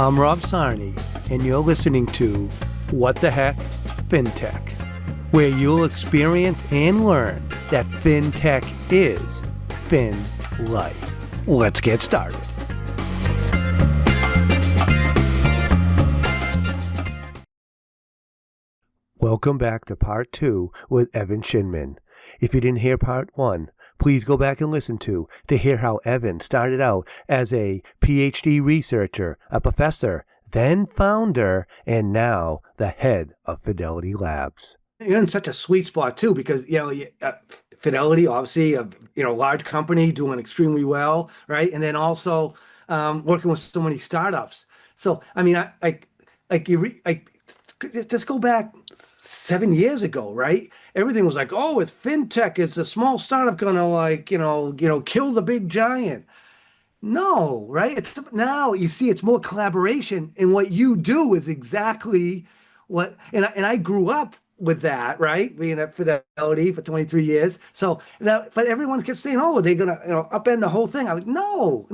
I'm Rob Sarney, and you're listening to What the Heck Fintech, where you'll experience and learn that Fintech is FinLife. Let's get started. Welcome back to part 2 with Evan Schnidman. If you didn't hear part 1, please go back and listen to hear how Evan started out as a PhD researcher, a professor, then founder, and now the head of Fidelity Labs. You're in such a sweet spot too, because Fidelity, obviously, a large company doing extremely well, right? And then also working with so many startups. So I mean, just go back 7 years ago, right? Everything was like, oh, it's fintech. It's a small startup gonna kill the big giant. No, right? Now you see it's more collaboration, and what you do is exactly what. And I grew up with that, right? Being at Fidelity for 23 years. So that, but everyone kept saying, oh, they're gonna upend the whole thing. I was no.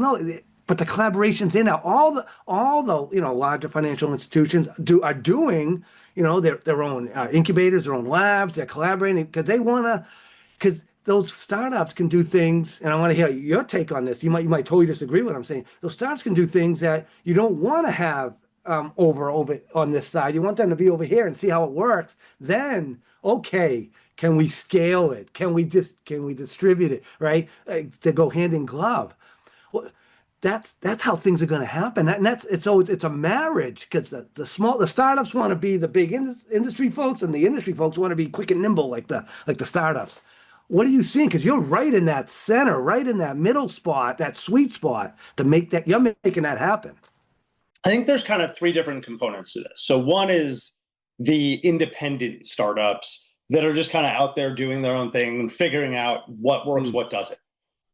But the collaboration's in now. All the larger financial institutions are doing their own incubators, their own labs. They're collaborating because because those startups can do things, and I want to hear your take on this. You might totally disagree with what I'm saying. Those startups can do things that you don't want to have over on this side. You want them to be over here and see how it works. Then, okay, can we scale it? Can we distribute it? Right? To go hand in glove. Well, that's how things are going to happen, and it's a marriage, because the startups want to be the big industry folks, and the industry folks want to be quick and nimble like the startups. What are you seeing? Because you're right in that center, right in that middle spot, that sweet spot to make that. You're making that happen. I think there's kind of three different components to this. So one is the independent startups that are just kind of out there doing their own thing and figuring out what works, what doesn't.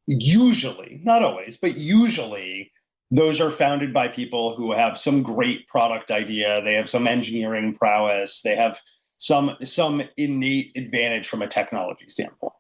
Usually, not always, but usually those are founded by people who have some great product idea. They have some engineering prowess. They have some innate advantage from a technology standpoint.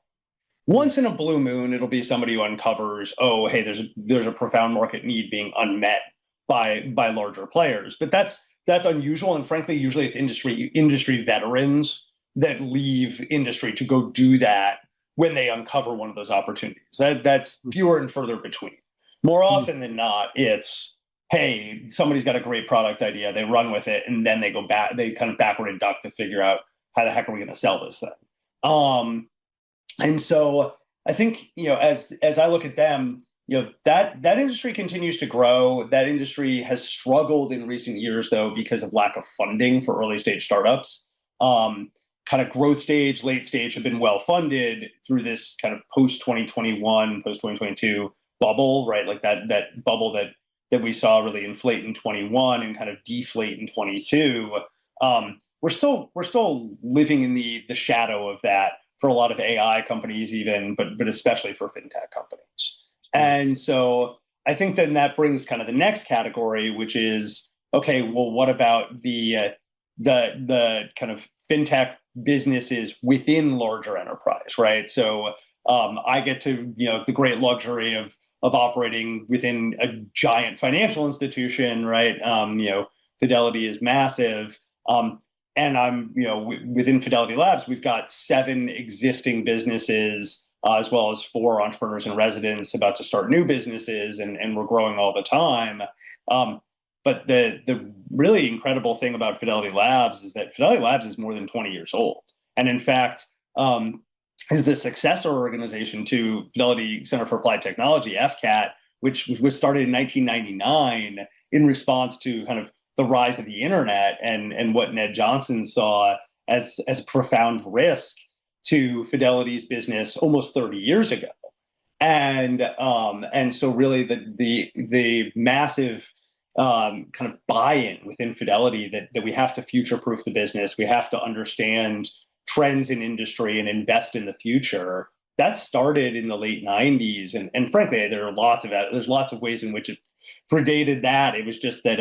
Once in a blue moon, it'll be somebody who uncovers, oh, hey, there's a profound market need being unmet by larger players. But that's unusual, and frankly, usually it's industry veterans that leave industry to go do that when they uncover one of those opportunities. That's fewer and further between. More often than not, it's, hey, somebody's got a great product idea, they run with it, and then they go back, they kind of backward induct to figure out how the heck are we going to sell this thing. And so I think, as I look at them, that industry continues to grow. That industry has struggled in recent years, though, because of lack of funding for early stage startups. Kind of growth stage, late stage have been well funded through this kind of post 2021, post 2022 bubble, right? Like that bubble that we saw really inflate in 21 and kind of deflate in 22. We're still living in the shadow of that for a lot of AI companies, even, but especially for fintech companies. And so I think then that brings kind of the next category, which is, okay, well, what about the kind of fintech businesses within larger enterprise, right? So I get to the great luxury of operating within a giant financial institution, right? Fidelity is massive, and I'm within Fidelity Labs, we've got 7 existing businesses, as well as 4 entrepreneurs in residence about to start new businesses, and we're growing all the time. But the really incredible thing about Fidelity Labs is that Fidelity Labs is more than 20 years old. And in fact, is the successor organization to Fidelity Center for Applied Technology, FCAT, which was started in 1999 in response to kind of the rise of the internet and what Ned Johnson saw as a profound risk to Fidelity's business almost 30 years ago. And so really the massive kind of buy-in within Fidelity that we have to future-proof the business, we have to understand trends in industry and invest in the future. That started in the late 90s, and frankly, there's lots of ways in which it predated that. It was just that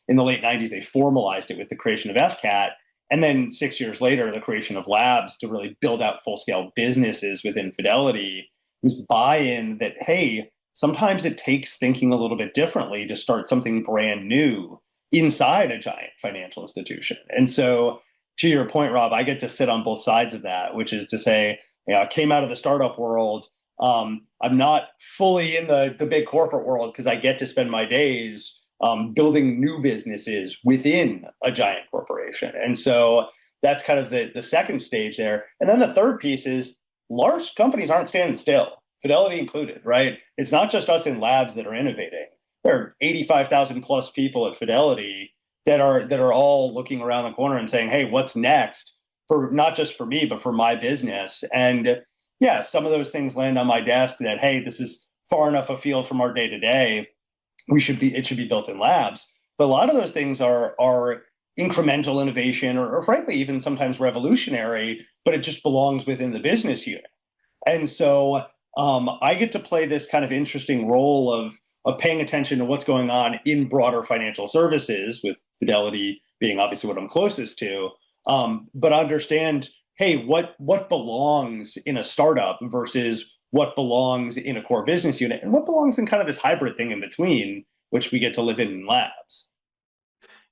in the late 90s they formalized it with the creation of FCAT, and then 6 years later the creation of Labs to really build out full-scale businesses within Fidelity. It was buy-in that, hey, sometimes it takes thinking a little bit differently to start something brand new inside a giant financial institution. And so, to your point, Rob, I get to sit on both sides of that, which is to say, I came out of the startup world. I'm not fully in the big corporate world because I get to spend my days building new businesses within a giant corporation. And so that's kind of the second stage there. And then the third piece is large companies aren't standing still, Fidelity included, right? It's not just us in labs that are innovating. There are 85,000 plus people at Fidelity that are all looking around the corner and saying, hey, what's next for not just for me, but for my business? And yeah, some of those things land on my desk that, hey, this is far enough afield from our day to day. It should be built in labs. But a lot of those things are incremental innovation or frankly, even sometimes revolutionary, but it just belongs within the business unit. And so I get to play this kind of interesting role of paying attention to what's going on in broader financial services, with Fidelity being obviously what I'm closest to, but understand, hey, what belongs in a startup versus what belongs in a core business unit, and what belongs in kind of this hybrid thing in between, which we get to live in labs.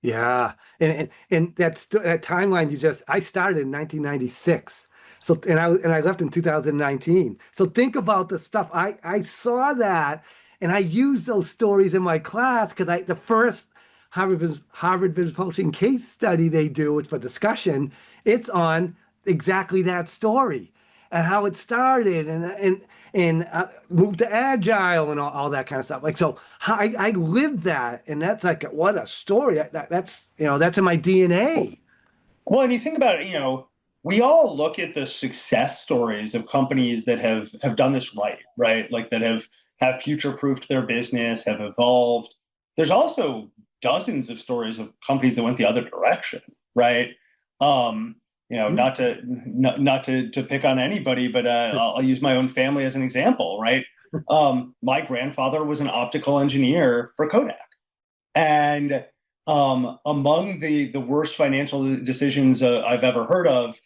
Yeah, and that timeline I started in 1996. So and I left in 2019. So think about the stuff I saw that, and I used those stories in my class because the first Harvard Business Publishing case study they do, it's for discussion. It's on exactly that story and how it started and moved to agile and all that kind of stuff. Like, so I lived that, and that's like, what a story. That's in my DNA. Well, and you think about it, we all look at the success stories of companies that have done this right? Like that have future-proofed their business, have evolved. There's also dozens of stories of companies that went the other direction, right? Not to pick on anybody, but I'll use my own family as an example, right? My grandfather was an optical engineer for Kodak, and among the worst financial decisions I've ever heard of,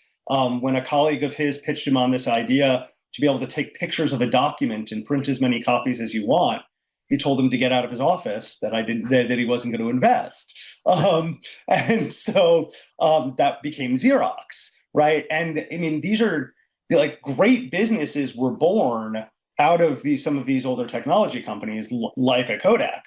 when a colleague of his pitched him on this idea to be able to take pictures of a document and print as many copies as you want, he told him to get out of his office, that he wasn't going to invest. And so that became Xerox, right? And I mean, these are like great businesses were born out of some of these older technology companies like a Kodak.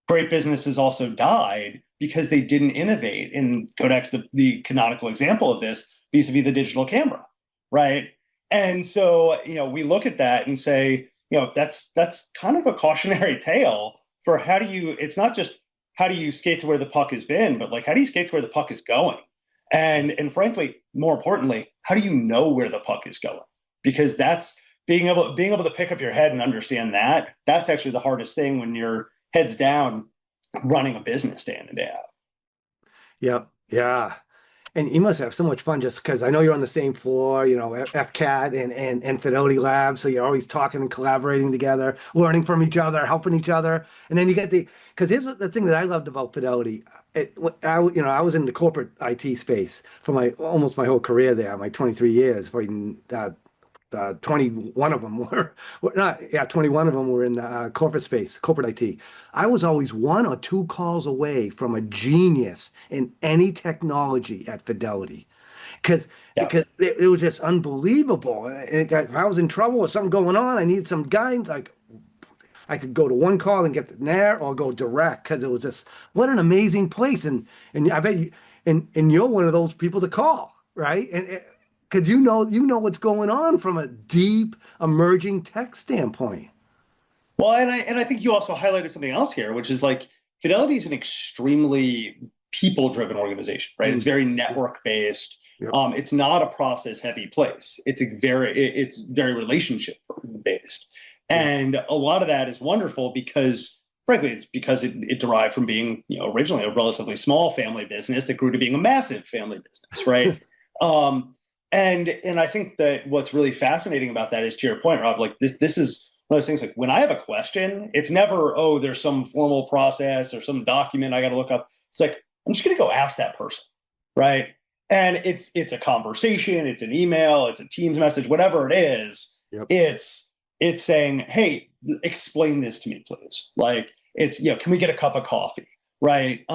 Great businesses also died because they didn't innovate. And Kodak's the canonical example of this, vis-a-vis the digital camera, right? And so, we look at that and say, that's kind of a cautionary tale for it's not just how do you skate to where the puck has been, but like, how do you skate to where the puck is going? And frankly, more importantly, how do you know where the puck is going? Because that's being able to pick up your head and understand that's actually the hardest thing when you're heads down running a business day in and day out. Yep. Yeah. And you must have so much fun just because I know you're on the same floor, FCAT and Fidelity Labs. So you're always talking and collaborating together, learning from each other, helping each other. And then you get because here's the thing that I loved about Fidelity. I was in the corporate IT space for almost my whole career there, my 23 years. 21 of them were not, yeah, 21 of them were in corporate space, corporate IT. I was always 1 or 2 calls away from a genius in any technology at Fidelity, because it was just unbelievable. And if I was in trouble or something going on, I needed some guidance. Like, I could go to one call and get there, or go direct, because it was just what an amazing place. And I bet you, and you're one of those people to call, right? And because you know what's going on from a deep emerging tech standpoint. Well, and I think you also highlighted something else here, which is like Fidelity is an extremely people-driven organization, right? It's very network-based. Yep. It's not a process-heavy place. It's very relationship-based, and a lot of that is wonderful because, frankly, it's because it derived from being originally a relatively small family business that grew to being a massive family business, right? And I think that what's really fascinating about that is, to your point, Rob, like this is one of those things, like when I have a question, it's never, oh, there's some formal process or some document I got to look up. It's like, I'm just going to go ask that person, right? And it's a conversation, it's an email, it's a Teams message, whatever it is. Yep. It's It's saying, hey, explain this to me, please. Like it's, can we get a cup of coffee? Right.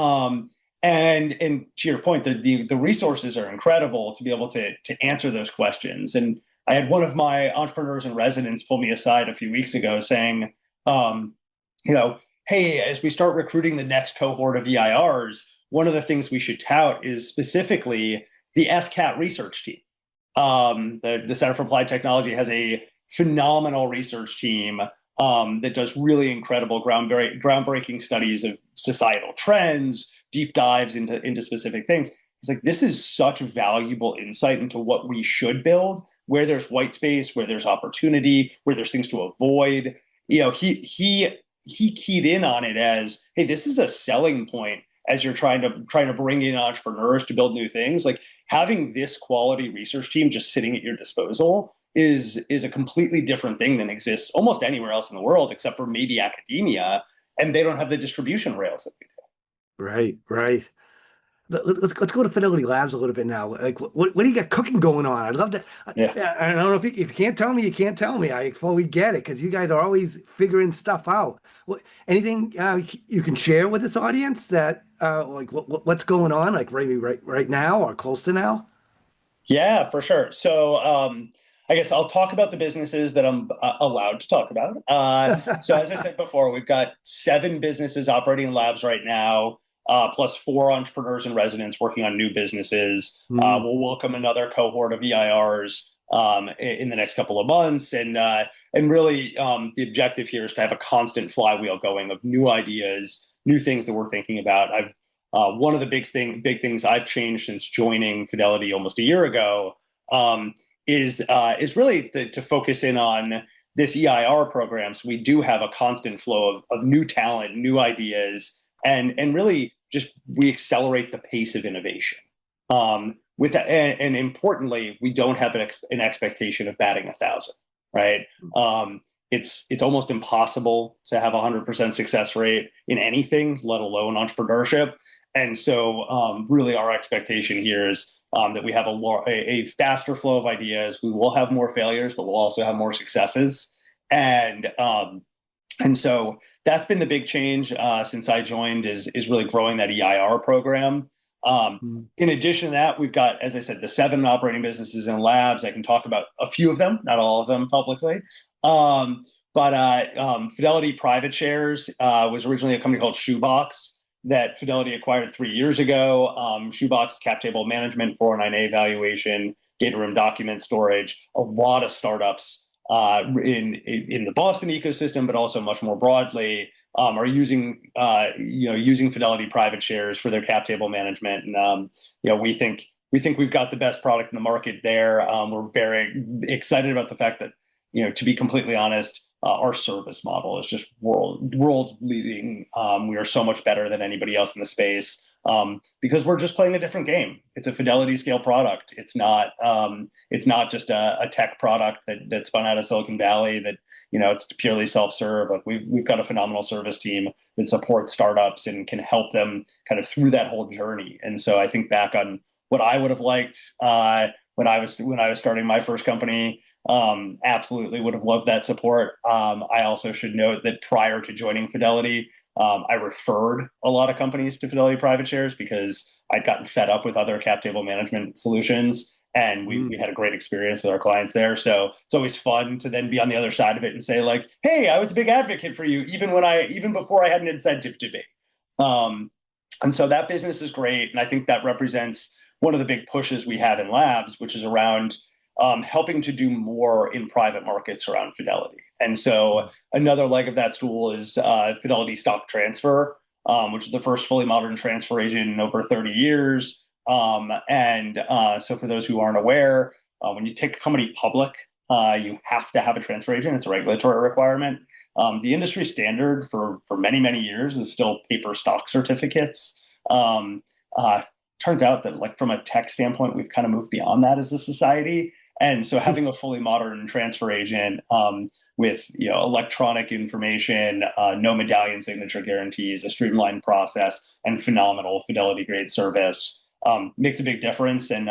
And to your point, the resources are incredible to be able to answer those questions. And I had one of my entrepreneurs in residence pull me aside a few weeks ago saying, um, hey, as we start recruiting the next cohort of EIRs, one of the things we should tout is specifically the FCAT research team. The Center for Applied Technology has a phenomenal research team that does really incredible groundbreaking studies of societal trends, deep dives into specific things. It's like, this is such valuable insight into what we should build, where there's white space, where there's opportunity, where there's things to avoid. He keyed in on it as, hey, this is a selling point as you're trying to bring in entrepreneurs to build new things. Like having this quality research team just sitting at your disposal is a completely different thing than exists almost anywhere else in the world, except for maybe academia, and they don't have the distribution rails that we do. Right, right. Let's go to Fidelity Labs a little bit now. Like, what do you got cooking going on? I'd love to. Yeah. I don't know if you can't tell me, you can't tell me. I fully get it because you guys are always figuring stuff out. Anything you can share with this audience that like what's going on, like maybe right now or close to now? Yeah, for sure. So I guess I'll talk about the businesses that I'm allowed to talk about. So as I said before, we've got 7 businesses operating in labs right now. Plus 4 entrepreneurs in residence working on new businesses. We'll welcome another cohort of EIRs in the next couple of months, and really the objective here is to have a constant flywheel going of new ideas, new things that we're thinking about. One of the big things I've changed since joining Fidelity almost a year ago is really to focus in on this EIR program. So we do have a constant flow of new talent, new ideas, and really just we accelerate the pace of innovation. With that, and importantly, we don't have an expectation of batting 1,000, right? It's almost impossible to have 100% success rate in anything, let alone entrepreneurship. And so, really, our expectation here is that we have a faster flow of ideas. We will have more failures, but we'll also have more successes. And so that's been the big change since I joined is really growing that EIR program. In addition to that, we've got, as I said, the 7 operating businesses in labs. I can talk about a few of them, not all of them publicly. But Fidelity Private Shares was originally a company called Shoebox that Fidelity acquired 3 years ago. Shoebox, cap table management, 409A valuation, data room document storage, a lot of startups in the Boston ecosystem, but also much more broadly, are using Fidelity Private Shares for their cap table management. And we think we've got the best product in the market there. We're very excited about the fact that, to be completely honest, our service model is just world leading. We are so much better than anybody else in the space. Because we're just playing a different game. It's a Fidelity scale product. It's not just a tech product that spun out of Silicon Valley that, it's purely self-serve. Like we've got a phenomenal service team that supports startups and can help them kind of through that whole journey. And so I think back on what I would have liked when I was starting my first company. Absolutely would have loved that support. I also should note that prior to joining Fidelity, I referred a lot of companies to Fidelity Private Shares because I'd gotten fed up with other cap table management solutions, and we had a great experience with our clients there. So it's always fun to then be on the other side of it and say, like, hey, I was a big advocate for you even before I had an incentive to be. And so that business is great, and I think that represents one of the big pushes we have in labs, which is around helping to do more in private markets around Fidelity. And so another leg of that stool is Fidelity Stock Transfer, which is the first fully modern transfer agent in over 30 years. So for those who aren't aware, when you take a company public, you have to have a transfer agent. It's a regulatory requirement. The industry standard for many, many years is still paper stock certificates. Turns out that, like, from a tech standpoint, we've kind of moved beyond that as a society. And so having a fully modern transfer agent with electronic information, no medallion signature guarantees, a streamlined process, and phenomenal Fidelity grade service makes a big difference. And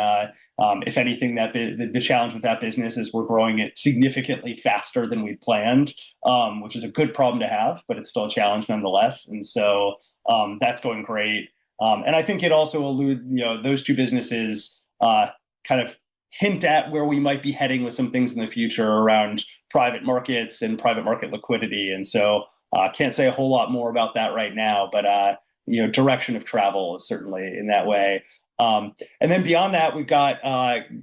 if anything, the challenge with that business is we're growing it significantly faster than we planned, which is a good problem to have, but it's still a challenge nonetheless. And so that's going great. And I think it also those two businesses kind of hint at where we might be heading with some things in the future around private markets and private market liquidity. And so can't say a whole lot more about that right now, but direction of travel is certainly in that way. And then beyond that, we've got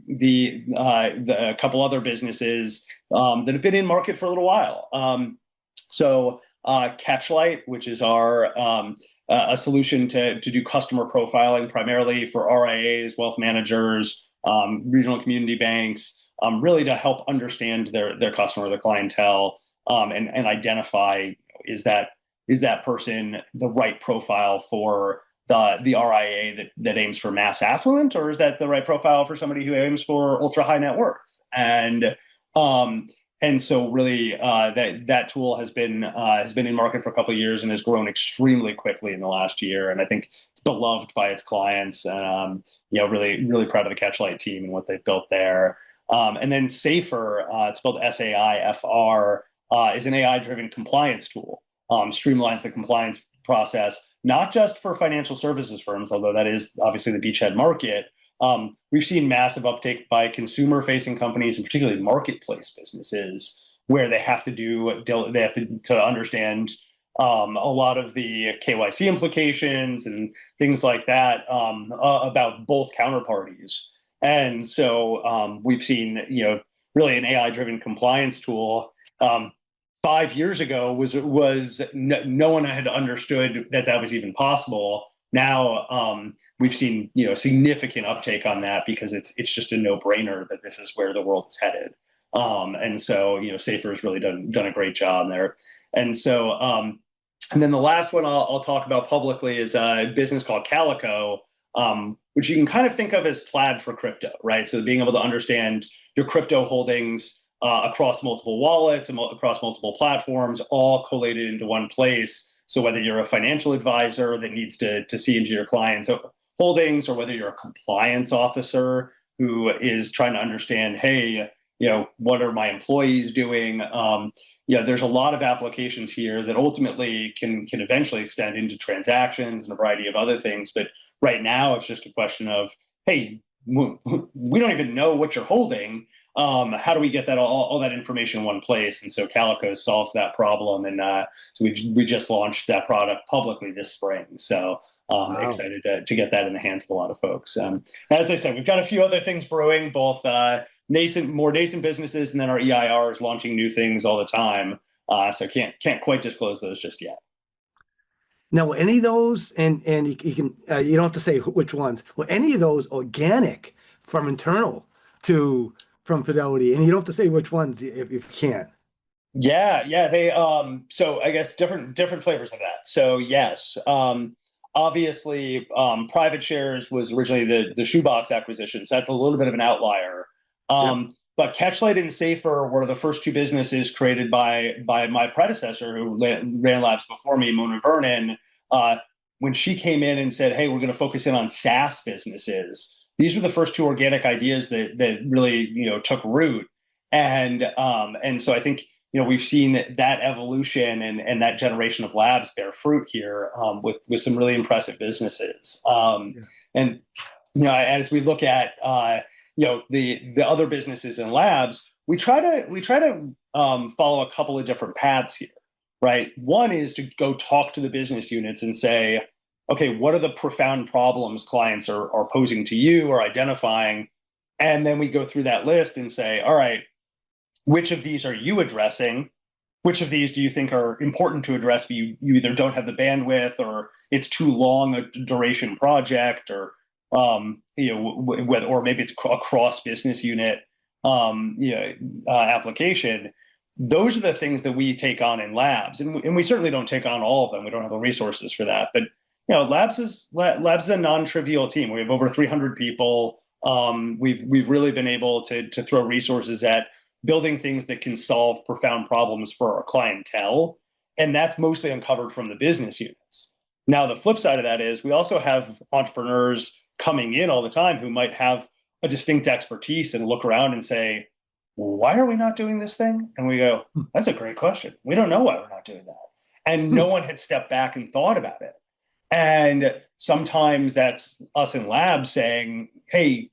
the couple other businesses that have been in market for a little while. So Catchlight, which is our a solution to do customer profiling primarily for RIAs, wealth managers, regional community banks, really to help understand their customer, their clientele, and identify is that person the right profile for the RIA that aims for mass affluent, or is that the right profile for somebody who aims for ultra high net worth? And so really that tool has been in market for a couple of years and has grown extremely quickly in the last year. And I think it's beloved by its clients. Really, really proud of the Catchlight team and what they've built there. And then Safer, it's spelled SAIFR, is an AI-driven compliance tool. Streamlines the compliance process, not just for financial services firms, although that is obviously the beachhead market. We've seen massive uptake by consumer-facing companies, and particularly marketplace businesses, where they have to understand a lot of the KYC implications and things like that about both counterparties. And so we've seen, really an AI-driven compliance tool. 5 years ago was no one had understood that was even possible. Now we've seen significant uptake on that because it's just a no-brainer that this is where the world is headed. And so Safer has really done a great job there. And so and then the last one I'll talk about publicly is a business called 𝐒𝐫𝐾, which you can kind of think of as Plaid for crypto, right? So being able to understand your crypto holdings across multiple wallets and across multiple platforms, all collated into one place. So whether you're a financial advisor that needs to see into your clients' holdings, or whether you're a compliance officer who is trying to understand, hey, what are my employees doing? There's a lot of applications here that ultimately can eventually extend into transactions and a variety of other things. But right now, it's just a question of, hey, we don't even know what you're holding. How do we get that all that information in one place? And so 𝐒𝐫𝐾 solved that problem, and so we just launched that product publicly this spring. So wow. Excited to get that in the hands of a lot of folks. As I said, we've got a few other things brewing, both more nascent businesses, and then our EIR is launching new things all the time. So can't quite disclose those just yet. Now, any of those, and you can you don't have to say which ones. Well, any of those organic from internal from Fidelity, and you don't have to say which ones if you can't. Yeah, they so I guess different flavors of that. So yes, obviously, Private Shares was originally the Shoebox acquisition, so that's a little bit of an outlier. Yep. But Catchlight and Safer were the first two businesses created by my predecessor, who ran labs before me, Mona Vernon. When she came in and said, "Hey, we're going to focus in on SaaS businesses," these were the first two organic ideas that really took root, and so I think we've seen that evolution and that generation of labs bear fruit here with some really impressive businesses. And as we look at the other businesses and labs, we try to follow a couple of different paths here, right? One is to go talk to the business units and say, okay, what are the profound problems clients are posing to you or identifying? And then we go through that list and say, all right, which of these are you addressing? Which of these do you think are important to address, but you either don't have the bandwidth, or it's too long a duration project, or or maybe it's a cross business unit application. Those are the things that we take on in labs, and we certainly don't take on all of them. We don't have the resources for that, but labs is a non-trivial team. We have over 300 people. We've really been able to throw resources at building things that can solve profound problems for our clientele, and that's mostly uncovered from the business units. Now, the flip side of that is we also have entrepreneurs coming in all the time who might have a distinct expertise and look around and say, why are we not doing this thing? And we go, that's a great question. We don't know why we're not doing that. And no one had stepped back and thought about it. And sometimes that's us in labs saying, hey,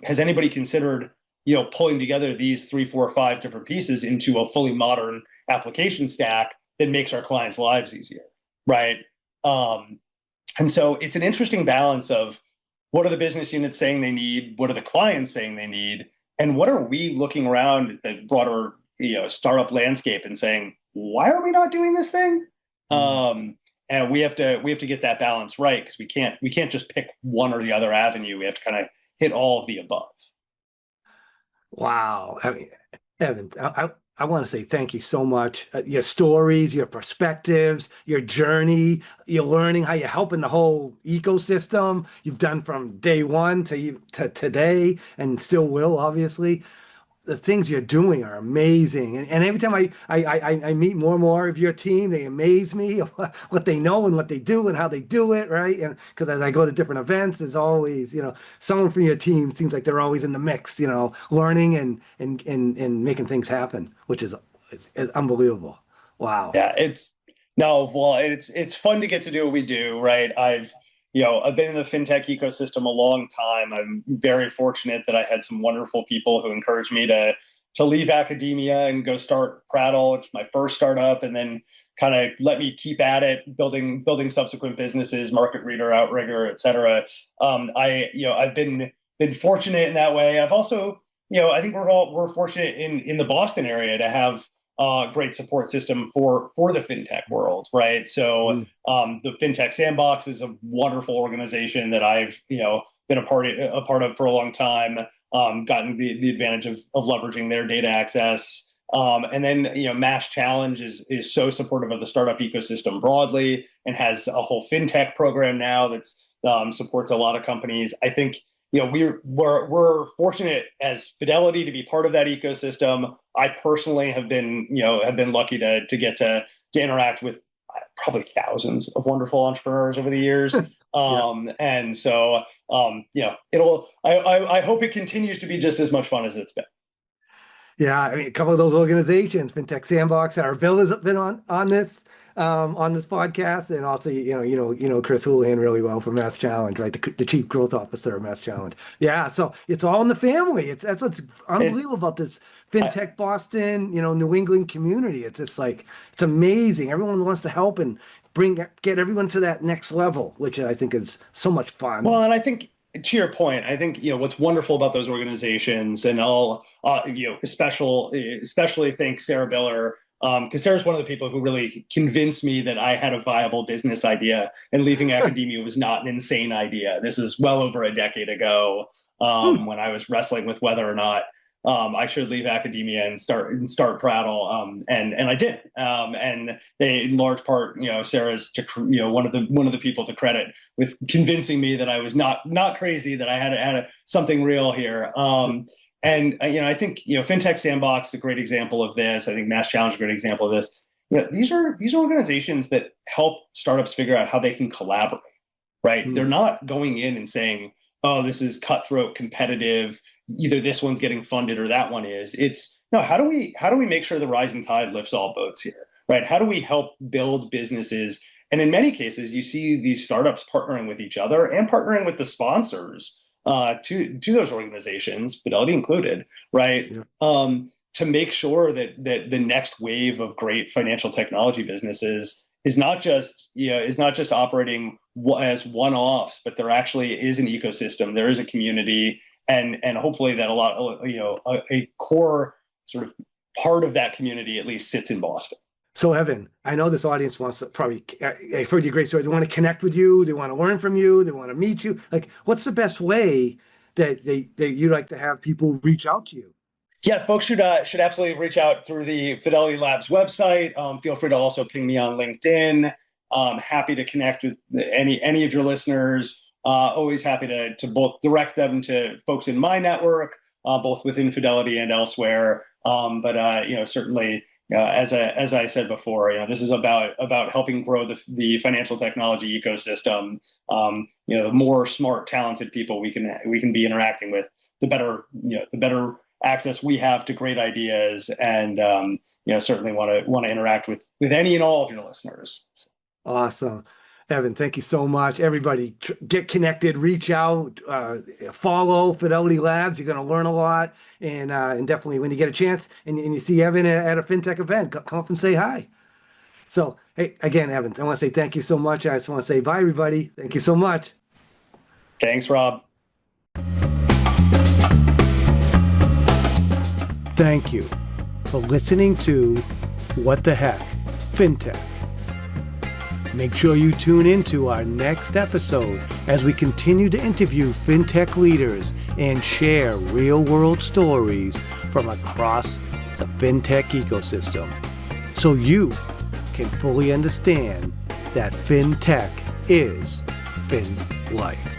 has anybody considered, pulling together these 3, 4, 5 different pieces into a fully modern application stack that makes our clients' lives easier, right? And so it's an interesting balance of what are the business units saying they need, what are the clients saying they need, and what are we looking around at the broader, startup landscape and saying, why are we not doing this thing? And we have to get that balance right, because we can't just pick one or the other avenue. We have to kind of hit all of the above. Wow. I mean, Evan, I want to say thank you so much. Your stories, your perspectives, your journey, you're learning how you're helping the whole ecosystem. You've done from day one to today, and still will, obviously. The things you're doing are amazing. And every time I meet more and more of your team, they amaze me of what they know and what they do and how they do it, right? And because as I go to different events, there's always, someone from your team seems like they're always in the mix, learning and making things happen, which is unbelievable. Wow. Yeah, it's fun to get to do what we do, right? I've been in the fintech ecosystem a long time. I'm very fortunate that I had some wonderful people who encouraged me to leave academia and go start Prattle, which is my first startup, and then kind of let me keep at it, building subsequent businesses, Market Reader, Outrigger, et cetera. I've been fortunate in that way. I've also, I think we're fortunate in the Boston area to have great support system for the fintech world, right? So the Fintech Sandbox is a wonderful organization that I've been a part of for a long time. Gotten the advantage of leveraging their data access. And then Mass Challenge is so supportive of the startup ecosystem broadly and has a whole fintech program now that's supports a lot of companies. I think we're fortunate as Fidelity to be part of that ecosystem. I personally have been lucky to get to interact with probably thousands of wonderful entrepreneurs over the years. And so I hope it continues to be just as much fun as it's been. Yeah, I mean, a couple of those organizations, Fintech Sandbox, our Bill has been on this podcast, and also Chris Houlihan really well from Mass Challenge, right? The chief growth officer of Mass Challenge. Yeah, so it's all in the family. That's what's unbelievable about this Fintech Boston, New England community. It's just like it's amazing. Everyone wants to help and get everyone to that next level, which I think is so much fun. Well, and I think, to your point, I think what's wonderful about those organizations, and I'll especially thank Sarah Biller, because Sarah's one of the people who really convinced me that I had a viable business idea, and leaving academia was not an insane idea. This is well over a decade ago, when I was wrestling with whether or not I should leave academia and start Prattle, and I did, and they, in large part, Sarah's one of the people to credit with convincing me that I was not crazy, that I had something real here. And I think Fintech Sandbox is a great example of this. I think Mass Challenge is a great example of this. These are organizations that help startups figure out how they can collaborate, right? They're not going in and saying, oh, this is cutthroat competitive, either this one's getting funded or that one is. It's no, how do we make sure the rising tide lifts all boats here, right? How do we help build businesses? And in many cases, you see these startups partnering with each other and partnering with the sponsors to those organizations, Fidelity included, right? Yeah. To make sure that the next wave of great financial technology businesses is not just operating as one-offs, but there actually is an ecosystem, there is a community, and hopefully that a core sort of part of that community at least sits in Boston. So Evan, I know this audience wants to probably, I've heard your great story. They want to connect with you. They want to learn from you. They want to meet you. Like, what's the best way that you like to have people reach out to you? Yeah, folks should absolutely reach out through the Fidelity Labs website. Feel free to also ping me on LinkedIn. Happy to connect with any of your listeners. Always happy to both direct them to folks in my network, both within Fidelity and elsewhere. But certainly, as I said before, this is about helping grow the financial technology ecosystem. The more smart, talented people we can be interacting with, the better access we have to great ideas, and certainly want to interact with any and all of your listeners. Awesome. Evan, thank you so much. Everybody, get connected, reach out, follow Fidelity Labs. You're going to learn a lot. And definitely when you get a chance and you see Evan at a FinTech event, come up and say hi. So, hey, again, Evan, I want to say thank you so much. I just want to say bye, everybody. Thank you so much. Thanks, Rob. Thank you for listening to What the Heck, FinTech. Make sure you tune in to our next episode as we continue to interview FinTech leaders and share real-world stories from across the FinTech ecosystem, so you can fully understand that FinTech is FinLife.